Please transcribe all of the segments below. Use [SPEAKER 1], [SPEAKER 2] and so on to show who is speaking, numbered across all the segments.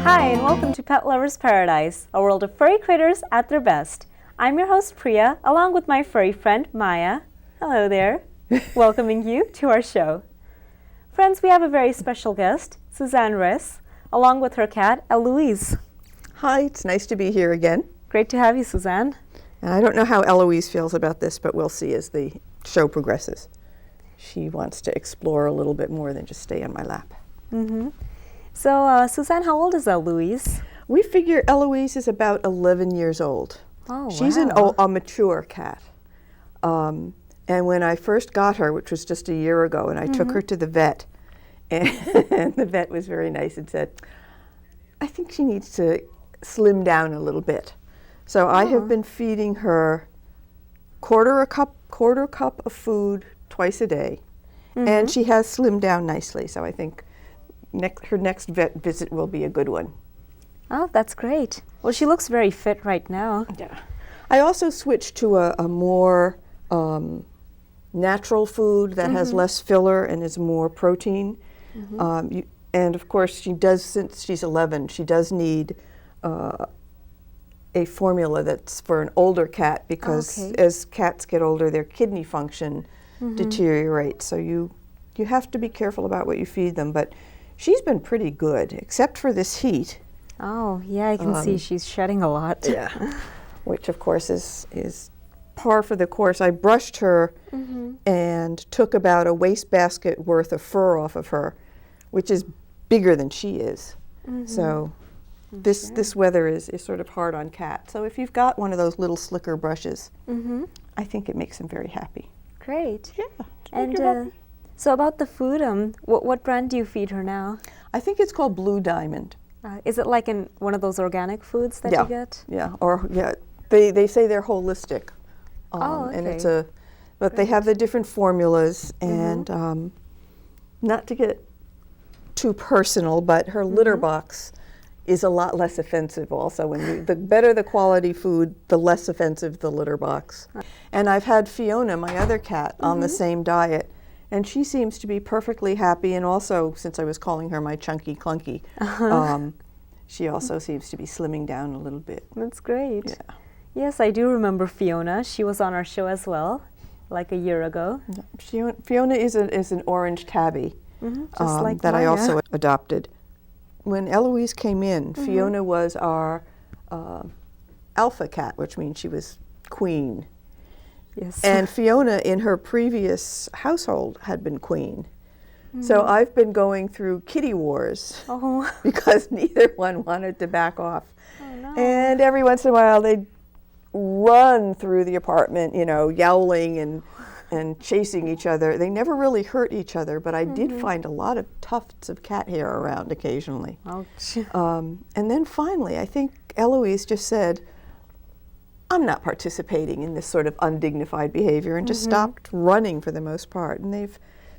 [SPEAKER 1] Hi, and welcome to Pet Lovers Paradise, a world of furry critters at their best. I'm your host, Priya, along with my furry friend, Maya. Hello there. Welcoming you to our show. Friends, we have a very special guest, Suzanne, along with her cat, Eloise.
[SPEAKER 2] Hi, it's nice to be here again.
[SPEAKER 1] Great to have you, Suzanne.
[SPEAKER 2] And I don't know how Eloise feels about this, but we'll see as the show progresses. She wants to explore a little bit more than just stay on my lap.
[SPEAKER 1] So, Suzanne, how old is Eloise?
[SPEAKER 2] We figure Eloise is about 11 years old.
[SPEAKER 1] Oh,
[SPEAKER 2] She's
[SPEAKER 1] wow.
[SPEAKER 2] a mature cat. And when I first got her, which was just a year ago, and I took her to the vet, and the vet was very nice and said, I think she needs to slim down a little bit. So I have been feeding her quarter cup of food twice a day, and she has slimmed down nicely. So I think her next vet visit will be a good one.
[SPEAKER 1] Oh, that's great. Well, she looks very fit right now.
[SPEAKER 2] Yeah. I also switched to a more natural food that has less filler and is more protein. And of course, she does, since she's 11, she does need a formula that's for an older cat, because as cats get older, their kidney function deteriorates. So you have to be careful about what you feed them. But she's been pretty good, except for this heat.
[SPEAKER 1] Oh, yeah, I can see she's shedding a lot.
[SPEAKER 2] Yeah, which of course is par for the course. I brushed her and took about a wastebasket worth of fur off of her, which is bigger than she is. So this weather is sort of hard on cats. So if you've got one of those little slicker brushes, I think it makes them very happy.
[SPEAKER 1] Great.
[SPEAKER 2] Yeah.
[SPEAKER 1] And so about the food, what brand do you feed her now?
[SPEAKER 2] I think it's called Blue Diamond.
[SPEAKER 1] Is it like in one of those organic foods that you get?
[SPEAKER 2] Yeah, they say they're holistic. And it's but they have the different formulas, and not to get too personal, but her litter box is a lot less offensive also. When the better the quality food, the less offensive the litter box. And I've had Fiona, my other cat, on the same diet, and she seems to be perfectly happy. And also, since I was calling her my chunky clunky, she also seems to be slimming down a little bit.
[SPEAKER 1] That's great.
[SPEAKER 2] Yeah.
[SPEAKER 1] Yes, I do remember Fiona. She was on our show as well, like a year ago.
[SPEAKER 2] Fiona is an orange tabby
[SPEAKER 1] Just like
[SPEAKER 2] that I
[SPEAKER 1] Maya.
[SPEAKER 2] also adopted. When Eloise came in, Fiona was our alpha cat, which means she was queen.
[SPEAKER 1] Yes.
[SPEAKER 2] And Fiona, in her previous household, had been queen. So I've been going through kitty wars because neither one wanted to back off.
[SPEAKER 1] Oh, no.
[SPEAKER 2] And every once in a while, they'd run through the apartment, yowling and chasing each other. They never really hurt each other, but I did find a lot of tufts of cat hair around occasionally.
[SPEAKER 1] Ouch.
[SPEAKER 2] And then finally, I think Eloise just said, I'm not participating in this sort of undignified behavior, and just stopped running for the most part. And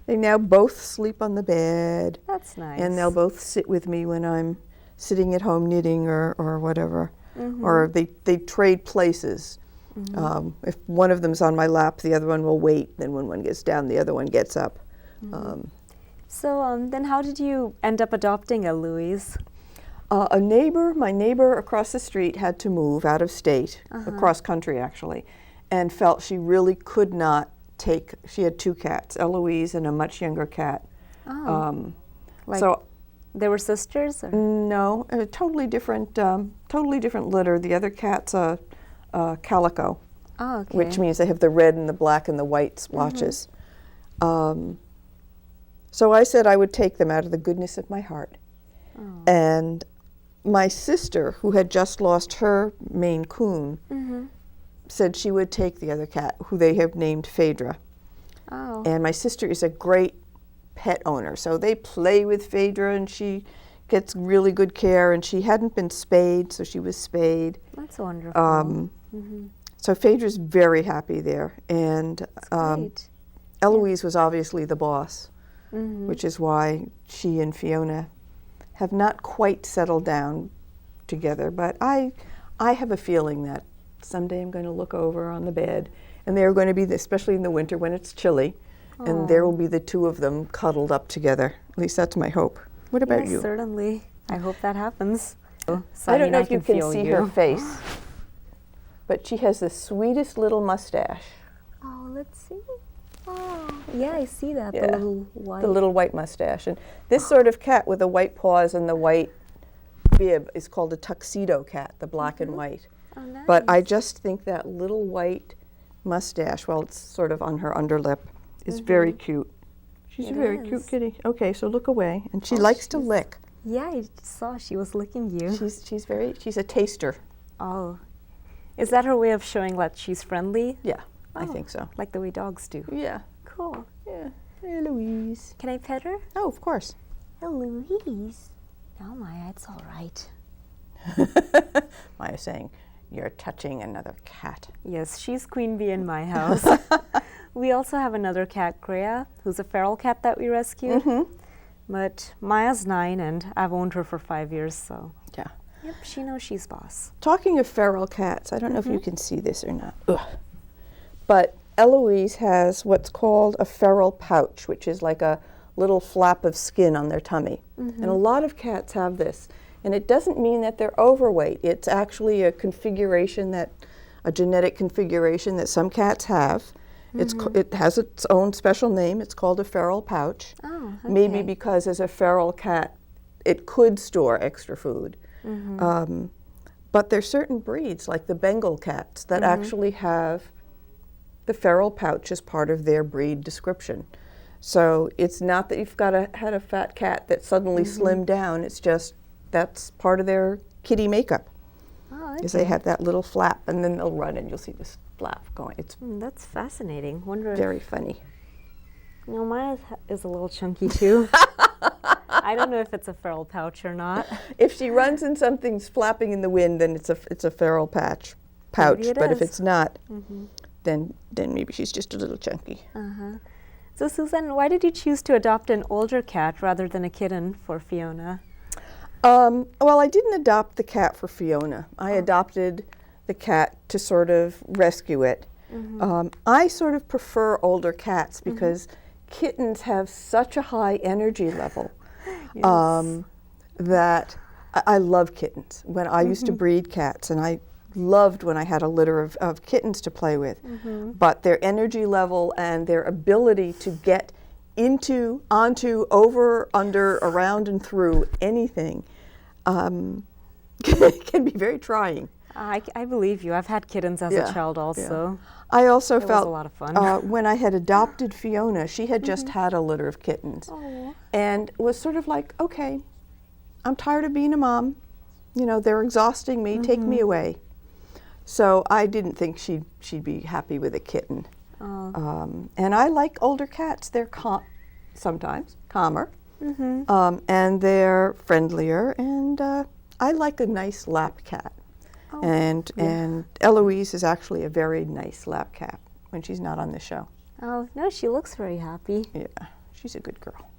[SPEAKER 2] they now both sleep on the bed.
[SPEAKER 1] That's nice.
[SPEAKER 2] And they'll both sit with me when I'm sitting at home knitting or whatever. Or they trade places. If one of them's on my lap, the other one will wait. Then when one gets down, the other one gets up.
[SPEAKER 1] So then how did you end up adopting Eloise?
[SPEAKER 2] My neighbor across the street had to move out of state, across country actually, and felt she really could not take, she had two cats, Eloise and a much younger cat. So
[SPEAKER 1] they were sisters? Or?
[SPEAKER 2] No, a totally different litter. The other cat's a calico, which means they have the red and the black and the white splotches. So I said I would take them out of the goodness of my heart. And my sister, who had just lost her Maine Coon, said she would take the other cat, who they have named Phaedra. And my sister is a great pet owner, so they play with Phaedra, and she gets really good care, and she hadn't been spayed, so she was spayed.
[SPEAKER 1] That's wonderful.
[SPEAKER 2] So Phaedra's very happy there, and Eloise was obviously the boss, which is why she and Fiona have not quite settled down together. But I have a feeling that someday I'm going to look over on the bed, and they're going to be, especially in the winter when it's chilly, and there will be the two of them cuddled up together. At least that's my hope. What about you?
[SPEAKER 1] Certainly. I hope that happens.
[SPEAKER 2] I don't know if you can see her face, but she has the sweetest little mustache.
[SPEAKER 1] Oh, let's see. Oh, yeah, I see that.
[SPEAKER 2] Yeah.
[SPEAKER 1] The little white.
[SPEAKER 2] The little white mustache. And this sort of cat with the white paws and the white bib is called a tuxedo cat, the black and white.
[SPEAKER 1] Oh, nice.
[SPEAKER 2] But I just think that little white mustache, well, it's sort of on her underlip, is very cute. She's a very cute kitty. Okay, so look away. And she likes to lick.
[SPEAKER 1] Yeah, I saw she was licking you.
[SPEAKER 2] She's a taster.
[SPEAKER 1] Oh. Is that her way of showing that she's friendly?
[SPEAKER 2] Yeah, I think so.
[SPEAKER 1] Like the way dogs do.
[SPEAKER 2] Yeah.
[SPEAKER 1] Cool.
[SPEAKER 2] Yeah. Eloise.
[SPEAKER 1] Can I pet her?
[SPEAKER 2] Oh, of course.
[SPEAKER 1] Eloise. No, Maya, it's all right.
[SPEAKER 2] Maya's saying, you're touching another cat.
[SPEAKER 1] Yes, she's queen bee in my house. We also have another cat, Greya, who's a feral cat that we rescued. But Maya's 9 and I've owned her for 5 years, so.
[SPEAKER 2] Yeah.
[SPEAKER 1] Yep, she knows she's boss.
[SPEAKER 2] Talking of feral cats, I don't know if you can see this or not. Ugh. But Eloise has what's called a feral pouch, which is like a little flap of skin on their tummy. And a lot of cats have this. And it doesn't mean that they're overweight. It's actually a configuration a genetic configuration that some cats have. It has its own special name. It's called a feral pouch.
[SPEAKER 1] Oh, okay.
[SPEAKER 2] Maybe because as a feral cat, it could store extra food. But there's certain breeds, like the Bengal cats, that actually have the feral pouch as part of their breed description. So it's not that you've had a fat cat that suddenly slimmed down. It's just that's part of their kitty makeup.
[SPEAKER 1] Oh,
[SPEAKER 2] is they have that little flap, and then they'll run, and you'll see this flap going. It's
[SPEAKER 1] that's fascinating. Wonder
[SPEAKER 2] very funny.
[SPEAKER 1] No, Maya is a little chunky too. I don't know if it's a feral pouch or not.
[SPEAKER 2] If she runs and something's flapping in the wind, then it's a feral pouch. But if it's not, then maybe she's just a little chunky.
[SPEAKER 1] So Suzanne, why did you choose to adopt an older cat rather than a kitten for Fiona?
[SPEAKER 2] Well, I didn't adopt the cat for Fiona. I adopted the cat to sort of rescue it. I sort of prefer older cats because kittens have such a high energy level that I love kittens. When I used to breed cats, and I loved when I had a litter of kittens to play with, but their energy level and their ability to get into, onto, over, under, around, and through anything can be very trying.
[SPEAKER 1] I believe you. I've had kittens as a child also.
[SPEAKER 2] I also
[SPEAKER 1] It
[SPEAKER 2] felt
[SPEAKER 1] was a lot of fun.
[SPEAKER 2] when I had adopted Fiona, she had just had a litter of kittens, and was sort of like, okay, I'm tired of being a mom. You know, they're exhausting me. Take me away. So I didn't think she'd be happy with a kitten. And I like older cats. They're sometimes calmer, and they're friendlier. And I like a nice lap cat. And Eloise is actually a very nice lap cat when she's not on the show.
[SPEAKER 1] Oh, no, she looks very happy.
[SPEAKER 2] Yeah, she's a good girl.